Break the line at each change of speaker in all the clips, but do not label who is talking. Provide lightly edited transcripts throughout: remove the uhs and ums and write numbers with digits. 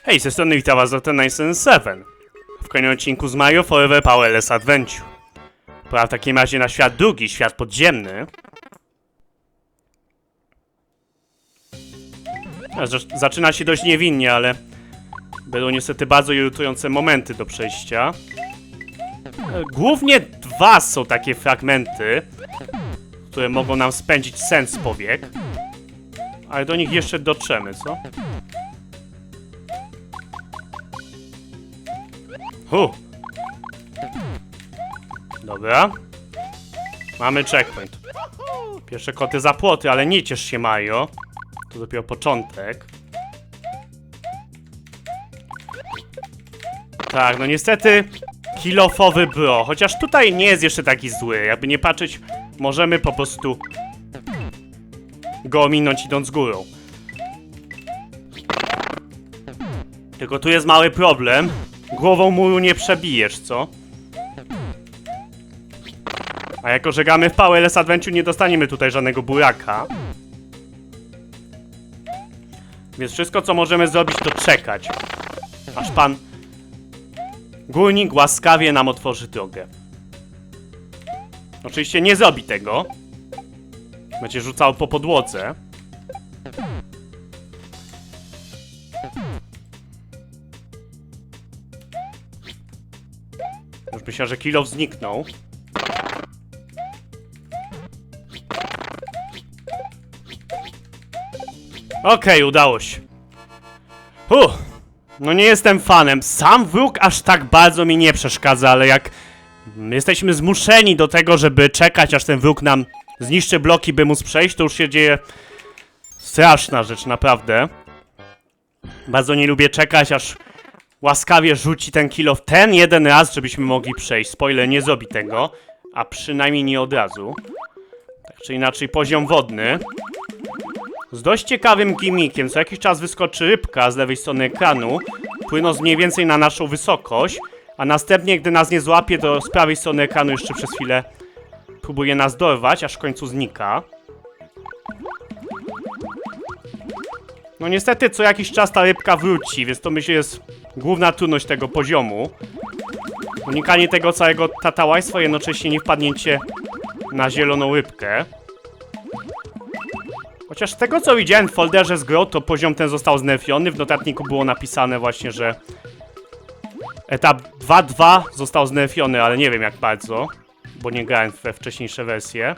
Hej, ze strony witam was Dr. 977 w kolejnym odcinku z Mario Forever Powerless Adventure. Pora w takim razie na świat drugi, świat podziemny. Zaczyna się dość niewinnie, ale będą niestety bardzo irytujące momenty do przejścia. Głównie dwa są takie fragmenty, które mogą nam spędzić sen z powiek. Ale do nich jeszcze dotrzemy, co? Dobra. Mamy checkpoint. Pierwsze koty za płoty, ale nie ciesz się, Mario. To dopiero początek. Tak, no niestety kill-offowy bro. Chociaż tutaj nie jest jeszcze taki zły. Jakby nie patrzeć, możemy po prostu go ominąć idąc górą. Tylko tu jest mały problem. Głową muru nie przebijesz, co? A jako że gramy w Powerless Adventure, nie dostaniemy tutaj żadnego buraka. Więc wszystko, co możemy zrobić, to czekać, aż pan górnik łaskawie nam otworzy drogę. Oczywiście nie zrobi tego. Będzie rzucał po podłodze. Już myślę, że kill-off zniknął. Okej, udało się. No nie jestem fanem. Sam wróg aż tak bardzo mi nie przeszkadza, ale jak jesteśmy zmuszeni do tego, żeby czekać, aż ten wróg nam zniszczy bloki, by móc przejść, to już się dzieje straszna rzecz, naprawdę. Bardzo nie lubię czekać, aż łaskawie rzuci ten kill-off ten jeden raz, żebyśmy mogli przejść. Spoiler, nie zrobi tego, a przynajmniej nie od razu. Tak czy inaczej, poziom wodny. Z dość ciekawym gimmickiem. Co jakiś czas wyskoczy rybka z lewej strony ekranu, płynąc mniej więcej na naszą wysokość, a następnie, gdy nas nie złapie, to z prawej strony ekranu jeszcze przez chwilę próbuje nas dorwać, aż w końcu znika. No niestety co jakiś czas ta rybka wróci, więc to myślę jest główna trudność tego poziomu. Unikanie tego całego tatałaństwa, jednocześnie nie wpadnięcie na zieloną rybkę. Chociaż z tego co widziałem w folderze z grą, to poziom ten został znerfiony. W notatniku było napisane właśnie, że etap 2.2 został znerfiony, ale nie wiem jak bardzo, bo nie grałem we wcześniejsze wersje.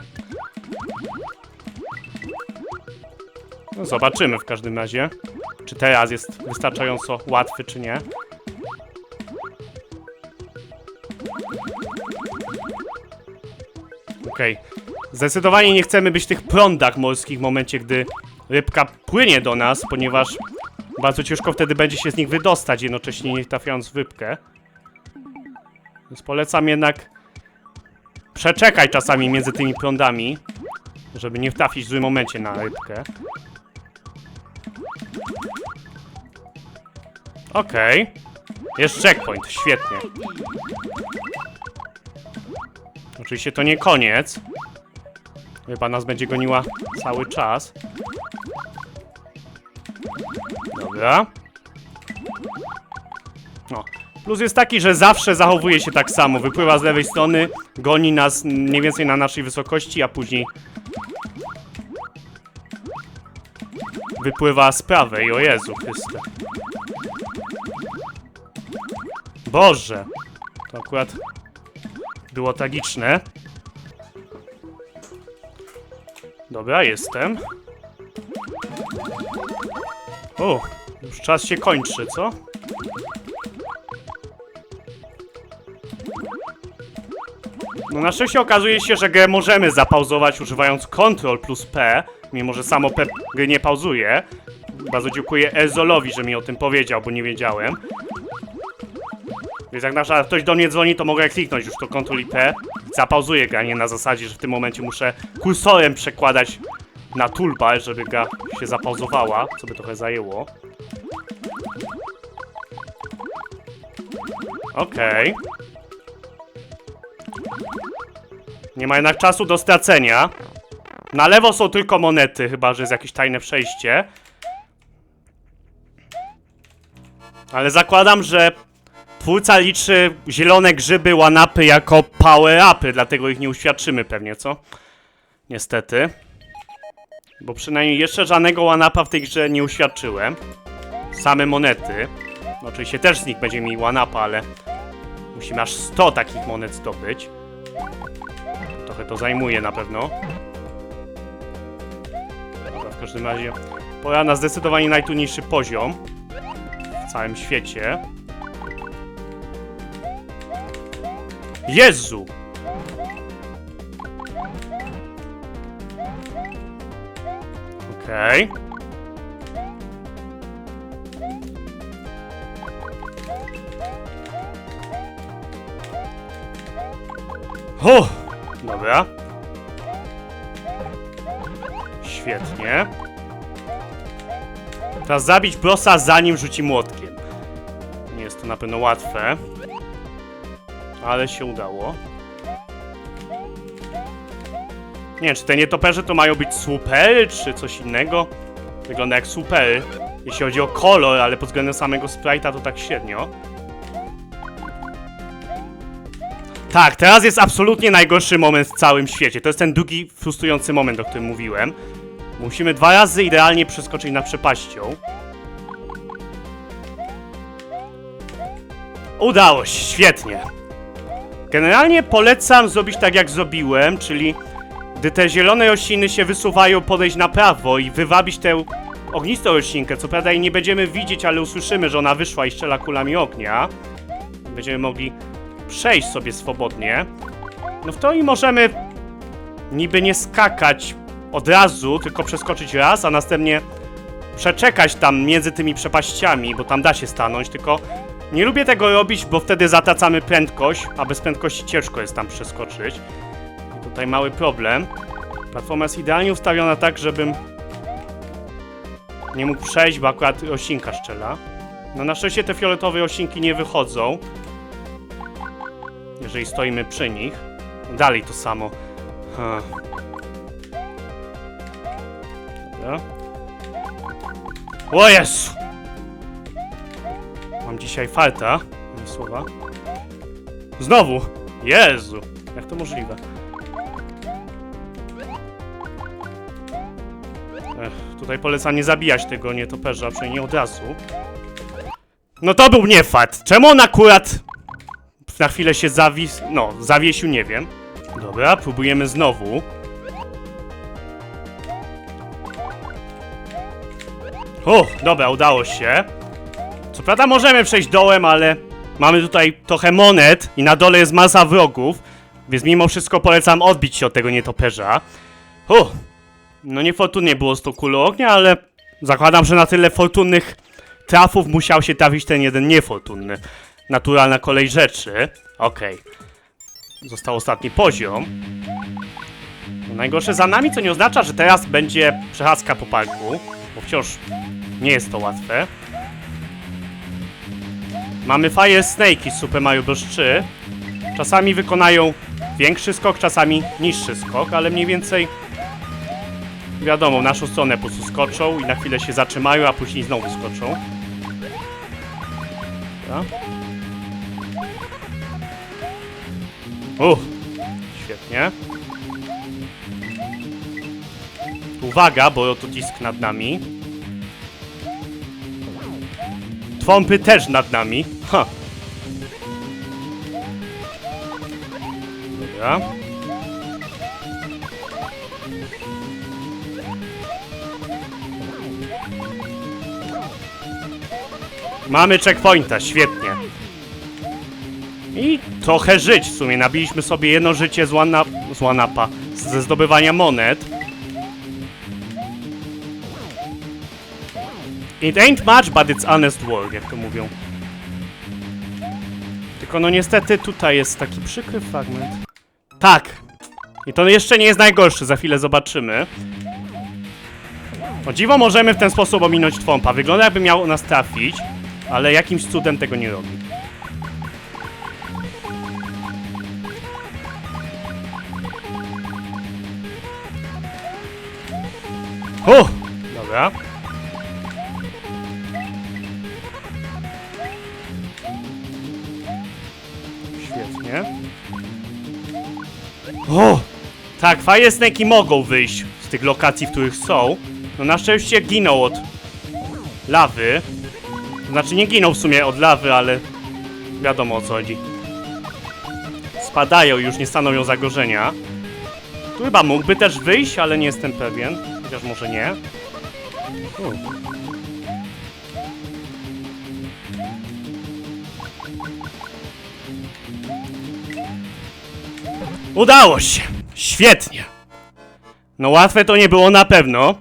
No zobaczymy w każdym razie, czy teraz jest wystarczająco łatwy, czy nie. Okej. Zdecydowanie nie chcemy być w tych prądach morskich w momencie, gdy rybka płynie do nas, ponieważ bardzo ciężko wtedy będzie się z nich wydostać, jednocześnie nie trafiając w rybkę. Więc polecam jednak przeczekać czasami między tymi prądami, żeby nie trafić w złym momencie na rybkę. Okej. Jest checkpoint, świetnie. Oczywiście to nie koniec. Chyba nas będzie goniła cały czas. Dobra. No. Plus jest taki, że zawsze zachowuje się tak samo. Wypływa z lewej strony, goni nas mniej więcej na naszej wysokości, a później wypływa z prawej. O Jezu Chryste. Boże. To akurat było tragiczne. Dobra, jestem. Już czas się kończy, co? No na szczęście okazuje się, że grę możemy zapauzować używając Ctrl plus P, mimo że samo P gry nie pauzuje. Bardzo dziękuję Ezolowi, że mi o tym powiedział, bo nie wiedziałem. Więc jak na przykład ktoś do mnie dzwoni, to mogę kliknąć już to Ctrl i P. Zapauzuję granie na zasadzie, że w tym momencie muszę kursorem przekładać na toolbar, żeby gra się zapauzowała, co by trochę zajęło. Okej. Nie ma jednak czasu do stracenia. Na lewo są tylko monety, chyba że jest jakieś tajne przejście. Ale zakładam, że twórca liczy zielone grzyby, one-upy jako power-upy, dlatego ich nie uświadczymy pewnie, co? Niestety. Bo przynajmniej jeszcze żadnego one-upa w tej grze nie uświadczyłem. Same monety. No, oczywiście też z nich będzie mi one-upa, ale musimy aż 100 takich monet zdobyć. Trochę to zajmuje na pewno. Dobra, w każdym razie pora na zdecydowanie najtrudniejszy poziom w całym świecie. Jezu! Okej. Dobra. Świetnie. Teraz zabić bossa, zanim rzuci młotkiem. Nie jest to na pewno łatwe. Ale się udało. Nie wiem, czy te nietoperze to mają być słupery, czy coś innego? Wygląda jak słupery. Jeśli chodzi o kolor, ale pod względem samego sprite'a to tak średnio. Tak, teraz jest absolutnie najgorszy moment w całym świecie. To jest ten długi, frustrujący moment, o którym mówiłem. Musimy 2 razy idealnie przeskoczyć nad przepaścią. Udało się, świetnie. Generalnie polecam zrobić tak jak zrobiłem, czyli gdy te zielone rośliny się wysuwają, podejść na prawo i wywabić tę ognistą roślinkę. Co prawda jej nie będziemy widzieć, ale usłyszymy, że ona wyszła i strzela kulami ognia. Będziemy mogli przejść sobie swobodnie. No w teorii możemy niby nie skakać od razu, tylko przeskoczyć raz, a następnie przeczekać tam między tymi przepaściami, bo tam da się stanąć, tylko nie lubię tego robić, bo wtedy zatracamy prędkość, a bez prędkości ciężko jest tam przeskoczyć. I tutaj mały problem. Platforma jest idealnie ustawiona tak, żebym nie mógł przejść, bo akurat roślinka strzela. No na szczęście te fioletowe roślinki nie wychodzą, jeżeli stoimy przy nich. Dalej to samo. Dobra. O Jezu! Mam dzisiaj farta. Ani słowa. Znowu! Jezu! Jak to możliwe? Tutaj polecam nie zabijać tego nietoperza, przynajmniej nie od razu. No to był nie fart. Czemu on akurat na chwilę się zawiesił, nie wiem. Dobra, próbujemy znowu. Dobra, udało się. Co prawda możemy przejść dołem, ale mamy tutaj trochę monet i na dole jest masa wrogów, więc mimo wszystko polecam odbić się od tego nietoperza. No niefortunnie było z tą kulą ognia, ale zakładam, że na tyle fortunnych trafów musiał się trafić ten jeden niefortunny. Naturalna kolej rzeczy. Okej. Został ostatni poziom. No, najgorsze za nami, co nie oznacza, że teraz będzie przechadzka po parku, bo wciąż nie jest to łatwe. Mamy Fire Snake'i z Super Mario Bros. 3. Czasami wykonają większy skok, czasami niższy skok, ale mniej więcej wiadomo, w naszą stronę po prostu skoczą i na chwilę się zatrzymają, a później znowu skoczą. Dobra. Świetnie. Uwaga, bo oto disk nad nami. Trąby też nad nami. Dobra. Mamy checkpointa, świetnie. I trochę żyć w sumie. Nabiliśmy sobie jedno życie z one-upa, ze zdobywania monet. It ain't much, but it's honest work, jak to mówią. Tylko no niestety tutaj jest taki przykry fragment. Tak! I to jeszcze nie jest najgorszy, za chwilę zobaczymy. O dziwo możemy w ten sposób ominąć Twompa. Wygląda jakby miał nas trafić, ale jakimś cudem tego nie robi. Dobra. Świetnie. O! Tak, Fire Snake'i mogą wyjść z tych lokacji, w których są. No na szczęście giną od lawy. Znaczy nie giną w sumie od lawy, ale wiadomo o co chodzi. Spadają, już nie stanowią zagrożenia. Tu chyba mógłby też wyjść, ale nie jestem pewien. Chociaż może nie. Udało się! Świetnie! No łatwe to nie było na pewno.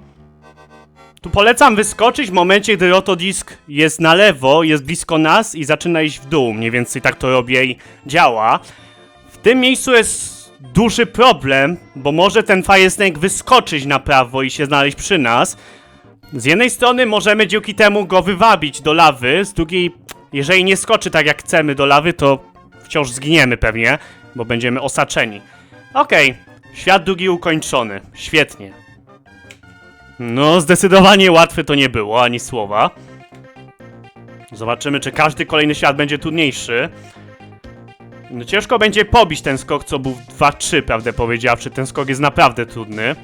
Tu polecam wyskoczyć w momencie, gdy rotodisk jest na lewo, jest blisko nas i zaczyna iść w dół. Mniej więcej tak to robię i działa. W tym miejscu jest duży problem, bo może ten Fire Snake wyskoczyć na prawo i się znaleźć przy nas. Z jednej strony możemy dzięki temu go wywabić do lawy, z drugiej, jeżeli nie skoczy tak jak chcemy do lawy, to wciąż zginiemy pewnie, bo będziemy osaczeni. Okej, świat drugi ukończony. Świetnie. No, zdecydowanie łatwe to nie było, ani słowa. Zobaczymy, czy każdy kolejny świat będzie trudniejszy. No ciężko będzie pobić ten skok, co był 2-3, prawdę powiedziawszy. Ten skok jest naprawdę trudny.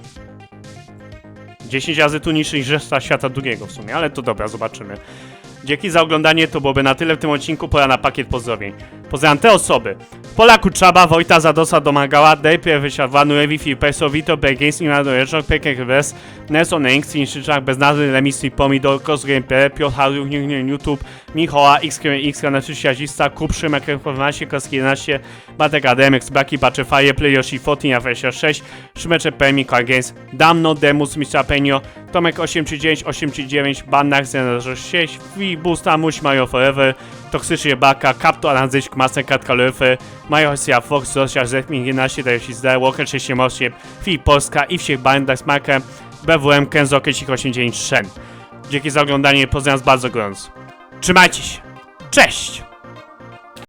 10 razy trudniejszy niż reszta świata drugiego w sumie, ale to dobra, zobaczymy. Dzięki za oglądanie, to byłoby na tyle w tym odcinku, pora na pakiet pozdrowień. Pozdrawiam te osoby. Pola Kutrzaba, Wojta Zadosa Domagała, Dejpie Wysiadwanu, Ewi Filpeso, Vito Begins, Inado Jeczok, Pekek Wes, Nelson Inks, Inszyczak, Bez nazwy, Lemisli, Pomidor, Kosgame.pl, Piotr Haruk, YouTube, Michoła, XKX, Siazista, Kup, Szymek, 12, Koski 11, Batek Ademex, Baki, Bacze, Fire, Play, Yoshi, Fotin, Afresia 6, Szymecze, PM, Car Games, Damno, Demus, Mistrza Penio, Tomek 839, 839, Bandak, 06, Busta, Muś, Mario Forever, Toksyczny Baka, Kapto, Anandzyć, Mastercard, Kaloryfy, Mario Hostia, Fox, Rosja, Zepmin, 11, Dajosi Zde, Walker 68, Filip Polska, i wsiech Bandak z Markiem, BWM, Kenzo, Kecik 89, Shen. Dzięki za oglądanie, pozdrawiam bardzo gorąco. Trzymajcie się. Cześć!